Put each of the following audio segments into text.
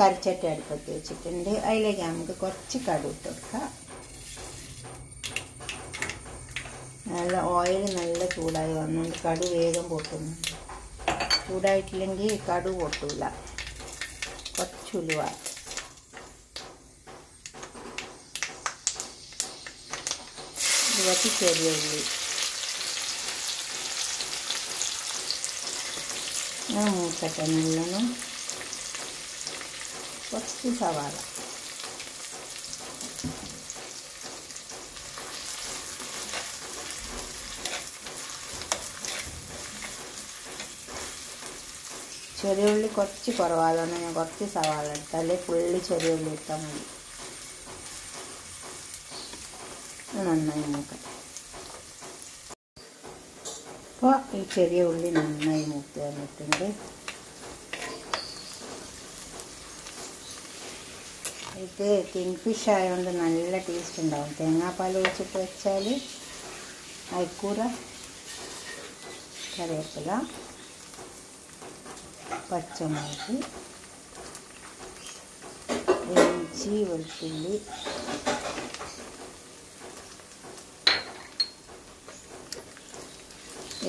കറിച്ചട്ടി അടുപ്പത്ത് വെച്ചിട്ടുണ്ട്. അതിലേക്ക് നമുക്ക് കുറച്ച് കടുക് ഇട്ട് കൊടുക്കാം. നല്ല ഓയിൽ നല്ല ചൂടായി വന്നുകൊണ്ട് കടുക് വേഗം പൊട്ടുന്നുണ്ട്. ചൂടായിട്ടില്ലെങ്കിൽ കടുക് പൊട്ടില്ല. കുറച്ച് ഉലുവ, കുറച്ച് ചെറിയ ഉള്ളി, മൂക്കട്ടെ നല്ലോണം, കുറച്ച് സവാള, ചെറിയ ഉള്ളി കുറച്ച് കുറവായതുകൊണ്ട് ഞാൻ കുറച്ച് സവാള എടുത്താലേ ഫുള്ളി ചെറിയ ഉള്ളി ഇട്ടാൽ മതി. നന്നായി മൂക്കട്ടെ. അപ്പോൾ ഈ ചെറിയ ഉള്ളി നന്നായി മൂത്ത് വന്നിട്ടുണ്ട്. ഇത് കിങ്ഫിഷ് ആയതുകൊണ്ട് നല്ല ടേസ്റ്റ് ഉണ്ടാവും. തേങ്ങാപ്പാൽ ഒഴിച്ചിട്ട് വെച്ചാൽ അയക്കൂറ, കറിവേപ്പില, പച്ചമുളക്, ഇഞ്ചി, വെളുത്തുള്ളി,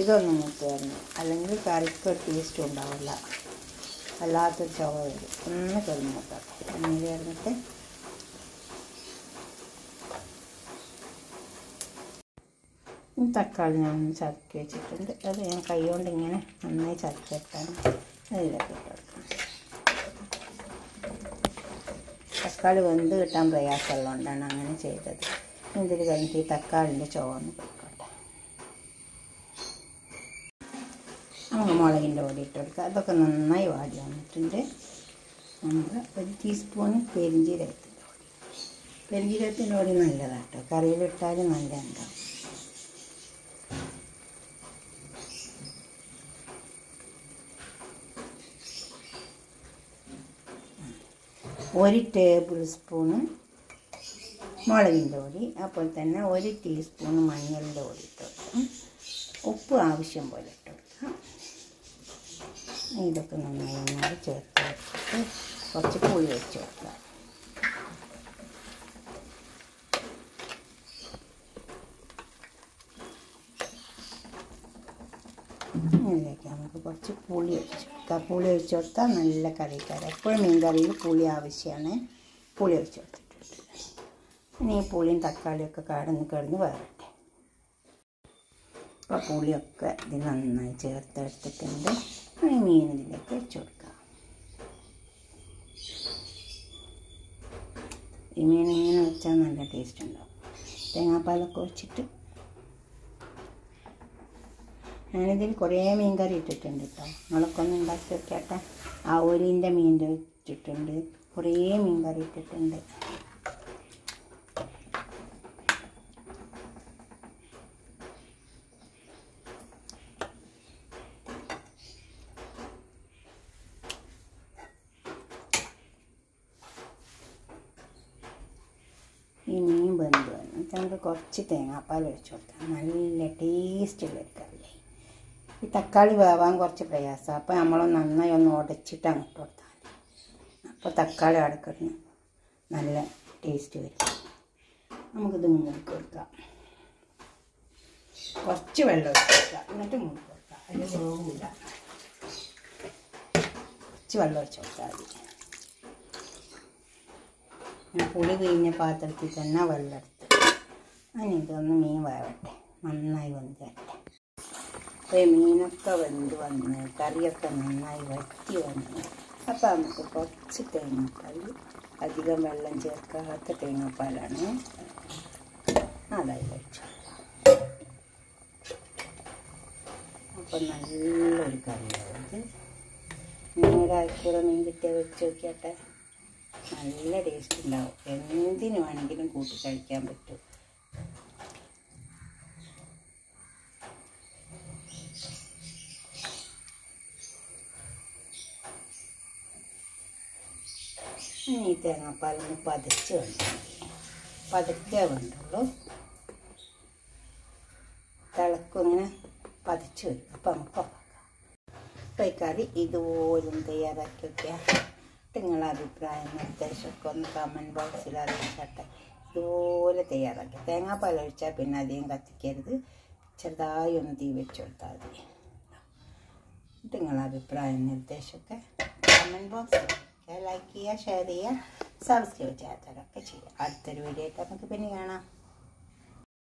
ഇതൊന്ന് മൂത്ത് വരണം. അല്ലെങ്കിൽ കറിക്ക് ടേസ്റ്റ് ഉണ്ടാവില്ല, വല്ലാത്തൊരു ചുവ വരും. ഒന്ന് കറി മൂത്താട്ടെ. എണ്ണയിൽ ചേർന്നിട്ട് തക്കാളി ഞാൻ ചതക്കി വെച്ചിട്ടുണ്ട്. അത് ഞാൻ കൈ കൊണ്ട് ഇങ്ങനെ നന്നായി ചതച്ചിട്ടാണ് അതിലേക്ക് ഇട്ട് കൊടുക്കണം. തക്കാളി വെന്ത് കിട്ടാൻ പ്രയാസമുള്ളതുകൊണ്ടാണ് അങ്ങനെ ചെയ്തത്. ഇതിൽ കഴിഞ്ഞിട്ട് ഈ തക്കാളിൻ്റെ ചുവ ഒന്ന് കൊടുക്കട്ടെ. നമുക്ക് മുളകിൻ്റെ പൊടി ഇട്ട് കൊടുക്കുക. അതൊക്കെ നന്നായി വാടി വന്നിട്ടുണ്ട്. നമ്മൾ 1 ടീസ്പൂണ് പെരിഞ്ജീരകത്തിൻ്റെ പൊടി. പെരിഞ്ജീരകത്തിൻ്റെ പൊടി നല്ലതാണ് കേട്ടോ, കറിയിലിട്ടാലും നല്ലതുണ്ടാവും. 1 ടേബിൾ സ്പൂണ് മുളകിൻ്റെ പൊടി, അപ്പോൾ തന്നെ 1 ടീസ്പൂൺ മഞ്ഞളിൻ്റെ പൊടി ഇട്ട് കൊടുക്കാം. ഉപ്പ് ആവശ്യം പോലെ ഇട്ട് കൊടുക്കാം. ഇതൊക്കെ നന്നായി ഒന്നുകൂടി ചേർത്ത് വെച്ചിട്ട് കുറച്ച് പുളി വെച്ച് കൊടുക്കാം. ഇതിലേക്ക് നമുക്ക് കുറച്ച് പുളി ഒഴിച്ച് കൊടുക്കാം. പുളി ഒഴിച്ച് കൊടുത്താൽ നല്ല കറിക്കാരം. എപ്പോഴും മീൻ കറിയിൽ പുളി ആവശ്യമാണ്. പുളി ഒഴിച്ച് കൊടുത്തിട്ടുണ്ട്. ഇനി ഈ പുളിയും തക്കാളിയൊക്കെ കിടന്ന് വരട്ടെ. അപ്പോൾ പുളിയൊക്കെ ഇത് നന്നായി ചേർത്തെടുത്തിട്ടുണ്ട്. ഈ മീൻ ഇതിലേക്ക് വെച്ച് കൊടുക്കാം. ഈ മീൻ ഇങ്ങനെ വെച്ചാൽ നല്ല ടേസ്റ്റ് ഉണ്ടാവും. തേങ്ങാപ്പാലൊക്കെ വെച്ചിട്ട് ഞാനിതിൽ കുറേ മീൻ കറി ഇട്ടിട്ടുണ്ട് കേട്ടോ. നിങ്ങളൊക്കെ ഒന്ന് ഉണ്ടാക്കി വെക്കട്ടെ. ആവോലിൻ്റെ മീൻ്റെ ഇട്ടിട്ടുണ്ട്, കുറേ മീൻ കറി ഇട്ടിട്ടുണ്ട്. ഈ മീൻ വെന്ത് വന്നിട്ട് നമുക്ക് കുറച്ച് തേങ്ങാപ്പാൽ ഒഴിച്ച് കൊടുക്കാം. നല്ല ടേസ്റ്റുള്ളൊരു കറിയായി. ഈ തക്കാളി വേവാൻ കുറച്ച് പ്രയാസമാണ്. അപ്പോൾ നമ്മൾ നന്നായി ഒന്ന് ഉടച്ചിട്ട് അങ്ങോട്ട് കൊടുത്താൽ മതി. അപ്പോൾ തക്കാളി അടക്കിടുന്ന് നല്ല ടേസ്റ്റ് വരും. നമുക്കിത് മൂടി കൊടുക്കാം. കുറച്ച് വെള്ളം ഒഴിച്ച് കൊടുക്കാം, എന്നിട്ട് മൂടി കൊടുക്കാം. അതിൽ വേവില്ല. കുറച്ച് വെള്ളം ഒഴിച്ച് കൊടുത്താൽ മതി. ഞാൻ പുളി പിഴിഞ്ഞ പാത്രത്തിൽ തന്നെ വെള്ളം എടുത്ത് അതിനിതൊന്ന് മീൻ വേവട്ടെ, നന്നായി വെന്ത് വരട്ടെ. അപ്പോൾ മീനൊക്കെ വെന്ത് വന്ന് കറിയൊക്കെ നന്നായി വറ്റി വന്ന് അപ്പോൾ നമുക്ക് കുറച്ച് തേങ്ങാപ്പാൽ, അധികം വെള്ളം ചേർക്കാത്ത തേങ്ങാപ്പാലാണ്, അതായി വെച്ചു. അപ്പോൾ നല്ലൊരു കറിയാവുന്നത്. ഒരാഴ്ച മീൻ കിട്ടിയാൽ വെച്ച് നോക്കിയാട്ടെ, നല്ല ടേസ്റ്റ് ഉണ്ടാവും. എന്തിനു വേണമെങ്കിലും കൂട്ടി കഴിക്കാൻ പറ്റും. ഈ തേങ്ങാപ്പാലൊന്ന് പതച്ച് പതുക്കെ വേണ്ടുള്ളൂ. തിളക്കും ഇങ്ങനെ പതച്ച് വരും. അപ്പം നമുക്ക് ഒപ്പാക്കാം. അപ്പോൾ ഈ കറി ഇതുപോലും തയ്യാറാക്കി വയ്ക്കുക. നിങ്ങളുടെ അഭിപ്രായം നിർദ്ദേശമൊക്കെ ഒന്ന് കമൻറ്റ് ബോക്സിൽ അറിയിച്ചാട്ടെ. ഇതുപോലെ തയ്യാറാക്കി തേങ്ങാപ്പാൽ ഒഴിച്ചാൽ പിന്നെ അധികം കത്തിക്കരുത്, ചെറുതായി ഒന്ന് തീ വെച്ച് കൊടുത്താൽ മതി. നിങ്ങളുടെ അഭിപ്രായം നിർദ്ദേശമൊക്കെ കമൻറ്റ് ബോക്സിൽ ലൈക്ക് ചെയ്യുക, ഷെയർ ചെയ്യുക, സബ്സ്ക്രൈബ് ചെയ്യാത്തവരൊക്കെ ചെയ്യുക. അടുത്തൊരു വീഡിയോ ആയിട്ട് നമുക്ക് പിന്നെ കാണാം.